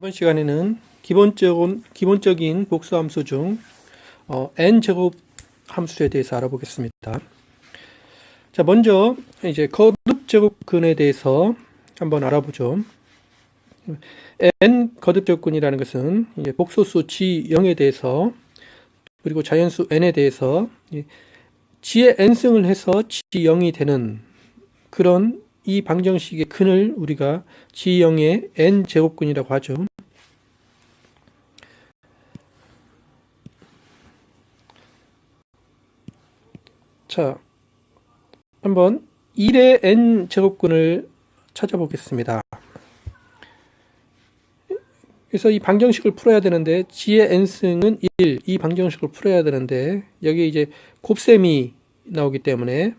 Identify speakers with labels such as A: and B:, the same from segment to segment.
A: 이번 시간에는 기본적인 복수함수 중 n제곱 함수에 대해서 알아보겠습니다. 자, 먼저 이제 거듭제곱근에 대해서 한번 알아보죠. n 거듭제곱근이라는 것은 이제 복소수 g0에 대해서 그리고 자연수 n에 대해서 g의 n승을 해서 g0이 되는 그런 이 방정식의 근을 우리가 g0의 n제곱근이라고 하죠. 자, 한번 1의 n제곱근을 찾아보겠습니다. 그래서 이 방정식을 풀어야 되는데 g의 n승은 1, 이 방정식을 풀어야 되는데 여기 이제 곱셈이 나오기 때문에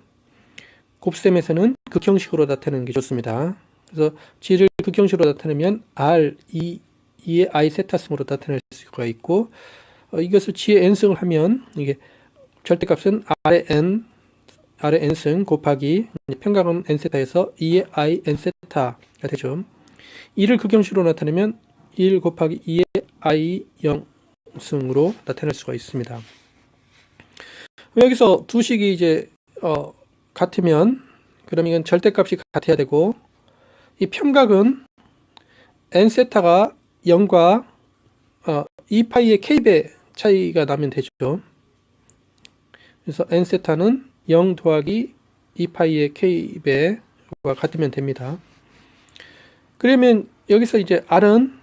A: 곱셈에서는 극형식으로 나타내는 게 좋습니다. 그래서 g를 극형식으로 나타내면 r, 2의 i 세타승으로 나타낼 수가 있고 이것을 g의 n승을 하면 이게 절대값은 r의 n승 곱하기 평각은 n세타에서 2의 i n세타가 되죠. 2를 극형식으로 나타내면 1 곱하기 2의 i 0승으로 나타낼 수가 있습니다. 여기서 두 식이 이제 같으면 그럼 이건 절대값이 같아야 되고 이 평각은 n세타가 0과 2파이의 k배 차이가 나면 되죠. 그래서 n세타는 0 더하기 2파이의 k배와 같으면 됩니다. 그러면 여기서 이제 r은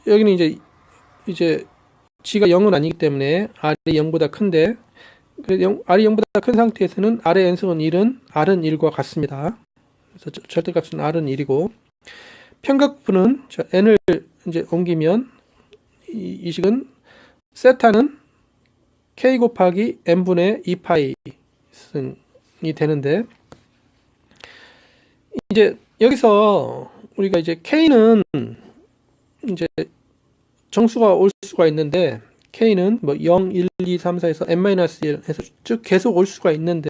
A: 여기는 이제 g가 0은 아니기 때문에 r이 0보다 큰데 r이 0보다 큰 상태에서는 r의 n승은 1은 r은 1과 같습니다. 그래서 절대값은 r은 1이고 평각분은 n을 이제 옮기면 이 식은 세타는 k 곱하기 n분의 2파이 승이 되는데 이제 여기서 우리가 이제 k는 이제 정수가 올 수가 있는데 k는 뭐 0, 1, 2, 3, 4에서 n-1 해서 쭉 계속 올 수가 있는데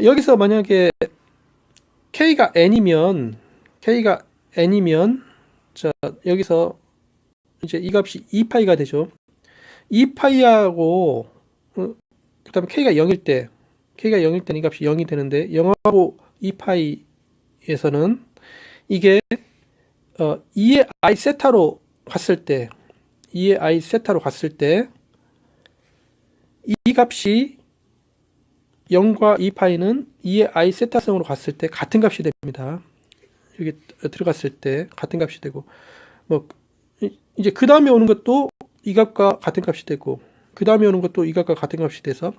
A: 여기서 만약에 k가 n이면 자 여기서 이제 이 값이 2파이가 되죠. 2파이하고 그 다음에 k가 0일 때는 이 값이 0이 되는데 0하고 2파이에서는 이게 2의 i 세타로 갔을 때 2의 i 세타로 갔을 때 이 값이 0과 2파이는 2의 i 세타성으로 갔을 때 같은 값이 됩니다. 여기 들어갔을 때 같은 값이 되고 뭐 이제 그 다음에 오는 것도 이 값과 같은 값이 되고 그 다음에 오는 것도 이 값과 같은 값이 돼서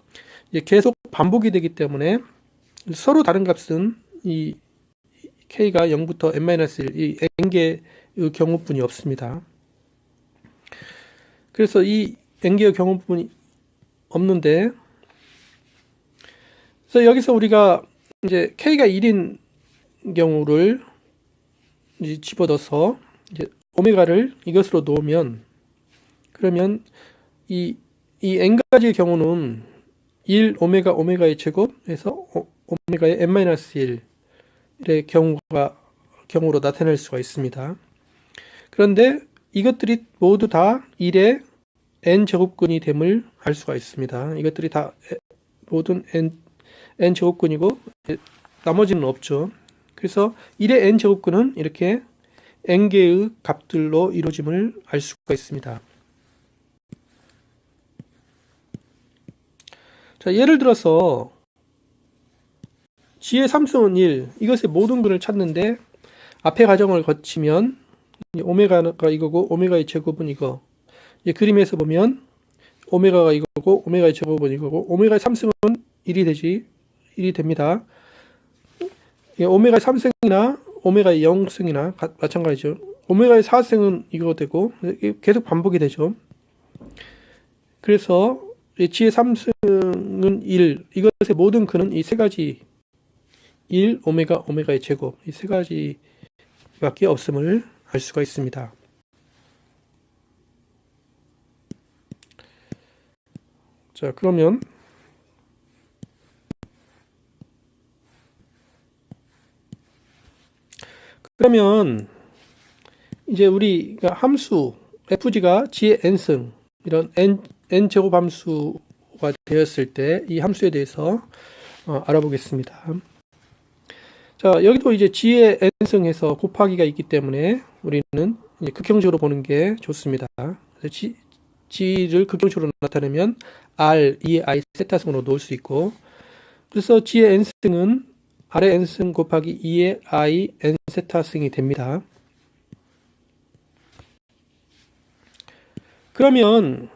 A: 이제 계속 반복이 되기 때문에 서로 다른 값은 이 k가 0부터 n-1 이 n개의 경우뿐이 없습니다. 그래서 이 n개의 경우뿐이 없는데 그래서 여기서 우리가 이제 k가 1인 경우를 이제 집어넣어서 이제 오메가를 이것으로 놓으면 그러면 이 n가지의 경우는 1 오메가의 제곱에서 오메가의 n-1의 경우로 나타낼 수가 있습니다. 그런데 이것들이 모두 다 1의 n제곱근이 됨을 알 수가 있습니다. 이것들이 다 모든 n제곱근이고 나머지는 없죠. 그래서 1의 n제곱근은 이렇게 n개의 값들로 이루어짐을 알 수가 있습니다. 자, 예를 들어서 g의 3승은 1 이것의 모든 근을 찾는데 앞의 과정을 거치면 오메가가 이거고 오메가의 제곱은 이거 그림에서 보면 오메가가 이거고 오메가의 제곱은 이거고 오메가의 3승은 1이 됩니다. 오메가의 3승이나 오메가의 0승이나 마찬가지죠. 오메가의 4승은 이거 되고 계속 반복이 되죠. 그래서 g의 3승은 1 이것의 모든 근은 이 세 가지 1, 오메가의 제곱 이 세 가지밖에 없음을 알 수가 있습니다. 자, 그러면 그러면 이제 우리가 함수 fg가 g의 n승 이런 n 제곱 함수가 되었을 때 이 함수에 대해서 알아보겠습니다. 자, 여기도 이제 g의 n승에서 곱하기가 있기 때문에 우리는 이제 극형식으로 보는 게 좋습니다. 그래서 g를 극형식으로 나타내면 r, 2의 i 세타승으로 놓을 수 있고, 그래서 g의 n승은 r의 n승 곱하기 2의 i n 세타승이 됩니다. 그러면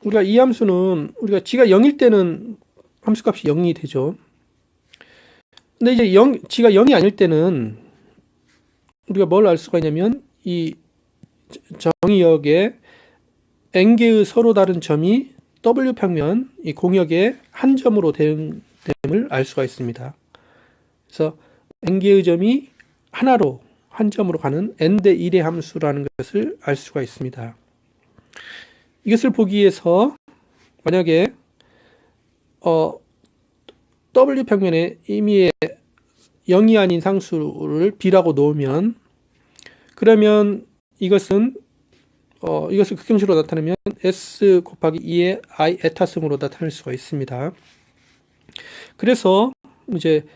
A: 우리가 이 함수는 우리가 g가 0일 때는 함수값이 0이 되죠. 근데 이제 g가 0이 아닐 때는 우리가 뭘 알 수가 있냐면 이 정의역에 n개의 서로 다른 점이 w평면 이 공역의 한 점으로 대응됨을 알 수가 있습니다. 그래서 n개의 점이 하나로 한 점으로 가는 n 대 1의 함수라는 것을 알 수가 있습니다. 이것을 보기 위해서 만약에 w평면에 임의의 0이 아닌 상수를 b라고 놓으면, 그러면 이것을 극형식으로 나타내면 s 곱하기 2의 i 에타승으로 나타낼 수가 있습니다. 그래서 이제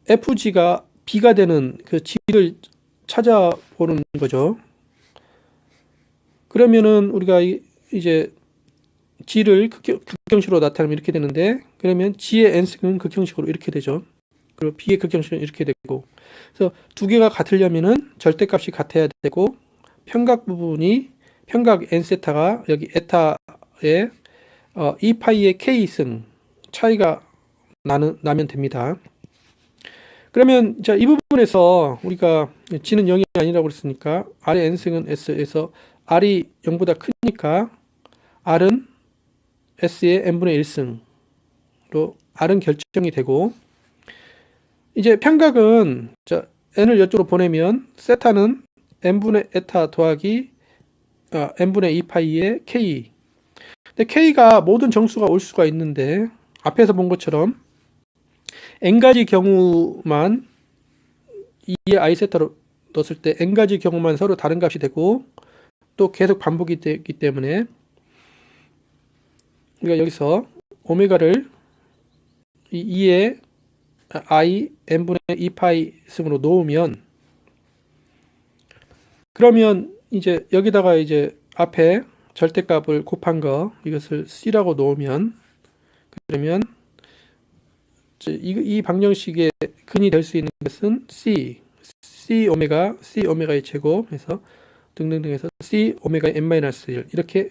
A: fg가 b가 되는 그 g를 찾아보는 거죠. 그러면은 우리가 이제 g를 극형식으로 나타내면 이렇게 되는데, 그러면 g의 n승은 극형식으로 이렇게 되죠. 그리고 b의 극형식은 이렇게 되고, 그래서 두 개가 같으려면은 절대값이 같아야 되고, 평각 부분이 평각 n세타가 여기 에타에 2파이의 k승 차이가 나면 됩니다. 그러면 자, 이 부분에서 우리가 g는 0이 아니라고 그랬으니까 r의 n승은 s에서 r이 0보다 크니까 r은 s의 n분의 1승으로 r은 결정이 되고, 이제 평각은 자, n을 이쪽으로 보내면 세타는 n분의 에타 더하기 n분의 2파이의 k. 근데 k가 모든 정수가 올 수가 있는데 앞에서 본 것처럼 n가지 경우만 2의 i 세타로 넣었을 때 n가지 경우만 서로 다른 값이 되고 또 계속 반복이 되기 때문에 우리가 여기서 오메가를 2의 i n분의 2파이 승으로 놓으면, 그러면 이제 여기다가 이제 앞에 절대값을 곱한 거 이것을 c라고 놓으면, 그러면 이 방정식의 근이 될 수 있는 것은 c 오메가의 제곱 해서 등등등 해서 c 오메가의 n-1 이렇게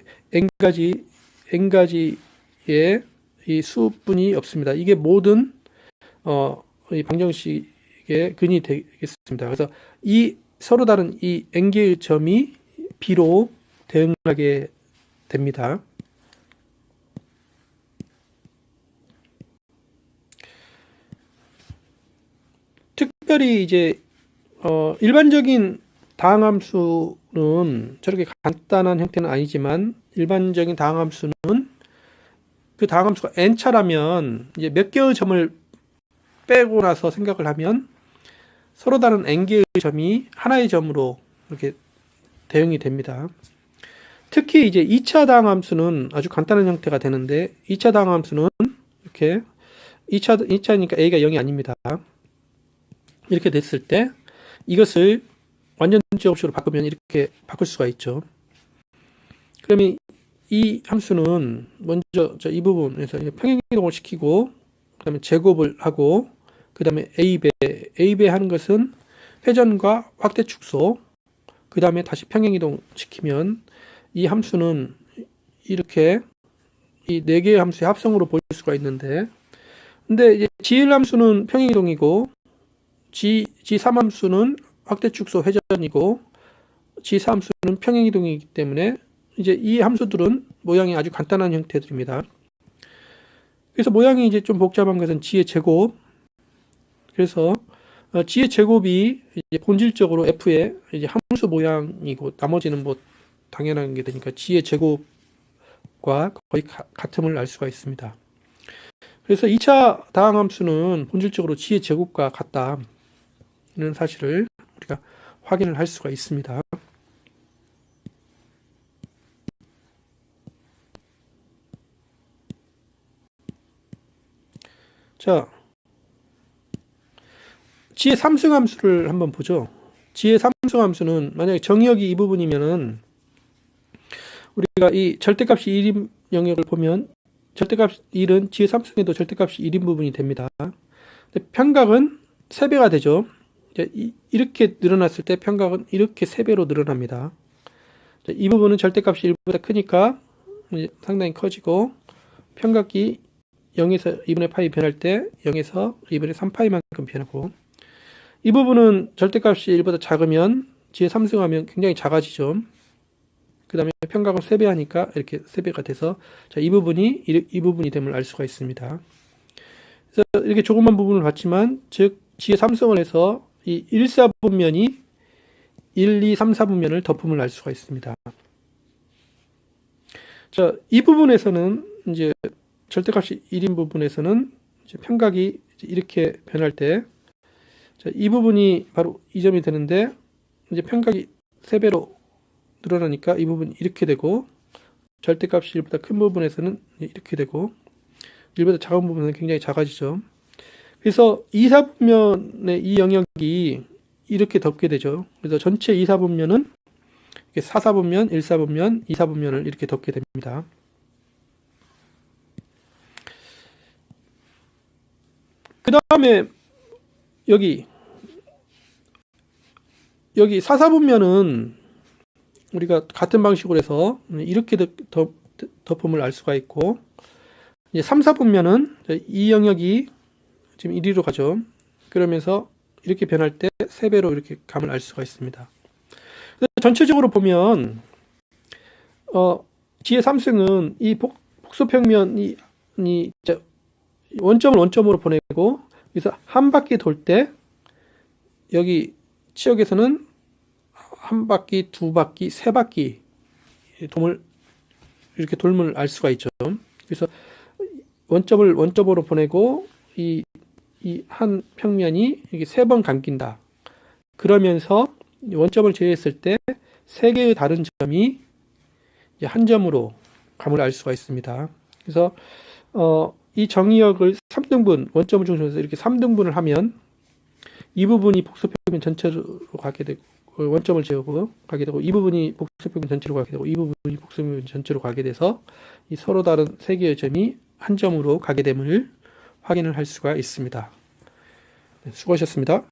A: n가지의 이 수뿐이 없습니다. 이게 모든 이 방정식의 근이 되겠습니다. 그래서 이 서로 다른 이 n개의 점이 b로 대응하게 됩니다. 특별히 이제 일반적인 다항함수는 저렇게 간단한 형태는 아니지만, 일반적인 다항함수는 그 다항함수가 n차라면 이제 몇 개의 점을 빼고 나서 생각을 하면 서로 다른 n개의 점이 하나의 점으로 이렇게 대응이 됩니다. 특히 이제 2차 다항함수는 아주 간단한 형태가 되는데, 2차 다항함수는 이렇게 2차니까 a가 0이 아닙니다. 이렇게 됐을 때 이것을 완전제곱식으로 바꾸면 이렇게 바꿀 수가 있죠. 그러면 이 함수는 먼저 이 부분에서 평행이동을 시키고 그 다음에 제곱을 하고 그 다음에 A배 하는 것은 회전과 확대 축소, 그 다음에 다시 평행이동 시키면 이 함수는 이렇게 이 네 개의 함수의 합성으로 볼 수가 있는데, 근데 이제 G1 함수는 평행이동이고 G3 함수는 확대 축소 회전이고 G4 함수는 평행이동이기 때문에 이제 이 함수들은 모양이 아주 간단한 형태들입니다. 그래서 모양이 이제 좀 복잡한 것은 G의 제곱. 그래서 G의 제곱이 이제 본질적으로 F의 이제 함수 모양이고, 나머지는 뭐 당연한 게 되니까 G의 제곱과 거의 같음을 알 수가 있습니다. 그래서 2차 다항함수는 본질적으로 G의 제곱과 같다는 사실을 우리가 확인을 할 수가 있습니다. 자, 지의 삼승함수를 한번 보죠. 지의 삼승함수는 만약에 정의역이 이 부분이면은 우리가 이 절대값이 1인 영역을 보면 절대값 1은 지의 삼승에도 절대값이 1인 부분이 됩니다. 근데 편각은 3배가 되죠. 이렇게 늘어났을 때 편각은 이렇게 3배로 늘어납니다. 이 부분은 절대값이 1보다 크니까 상당히 커지고 편각이 0에서 2분의 파이 변할 때 0에서 2분의 3파이만큼 변하고, 이 부분은 절대값이 1보다 작으면 지의 삼승하면 굉장히 작아지죠. 그 다음에 편각은 3배 하니까 이렇게 3배가 돼서 이 부분이 됨을 알 수가 있습니다. 그래서 이렇게 조그만 부분을 봤지만, 즉 지의 삼승을 해서 이 1사분면이 1, 2, 3, 4분면을 덮음을 알 수가 있습니다. 자, 이 부분에서는 이제 절대값이 1인 부분에서는 이제 편각이 이렇게 변할 때, 자, 이 부분이 바로 이 점이 되는데, 이제 편각이 3배로 늘어나니까 이 부분이 이렇게 되고, 절대값이 1보다 큰 부분에서는 이렇게 되고, 1보다 작은 부분은 굉장히 작아지죠. 그래서 2, 4분면의 이 영역이 이렇게 덮게 되죠. 그래서 전체 2, 4분면은 4, 4분면, 1, 4분면, 2, 4분면을 이렇게 덮게 됩니다. 그 다음에 여기 4, 4분면은 우리가 같은 방식으로 해서 이렇게 덮음을 알 수가 있고, 이제 3, 4분면은 이 영역이 지금 이리로 가죠. 그러면서 이렇게 변할 때 3배로 이렇게 감을 알 수가 있습니다. 전체적으로 보면 지의 삼승은 이 복소평면이 원점을 원점으로 보내고, 그래서 한 바퀴 돌 때 여기 치역에서는 한 바퀴, 두 바퀴, 세 바퀴 이렇게 돌문을 알 수가 있죠. 그래서 원점을 원점으로 보내고 이 한 평면이 이게 3번 감긴다. 그러면서 원점을 제외했을 때 3개의 다른 점이 이제 한 점으로 감을 알 수가 있습니다. 그래서 이 정의역을 3등분, 원점을 중심으로 이렇게 3등분을 하면 이 부분이 복소평면 전체로 가게 되고, 원점을 제우고 가게 되고, 이 부분이 복소평면 전체로 가게 되고, 이 부분이 복소평면 전체로 가게 돼서 이 서로 다른 3개의 점이 한 점으로 가게 됨을 확인을 할 수가 있습니다. 네, 수고하셨습니다.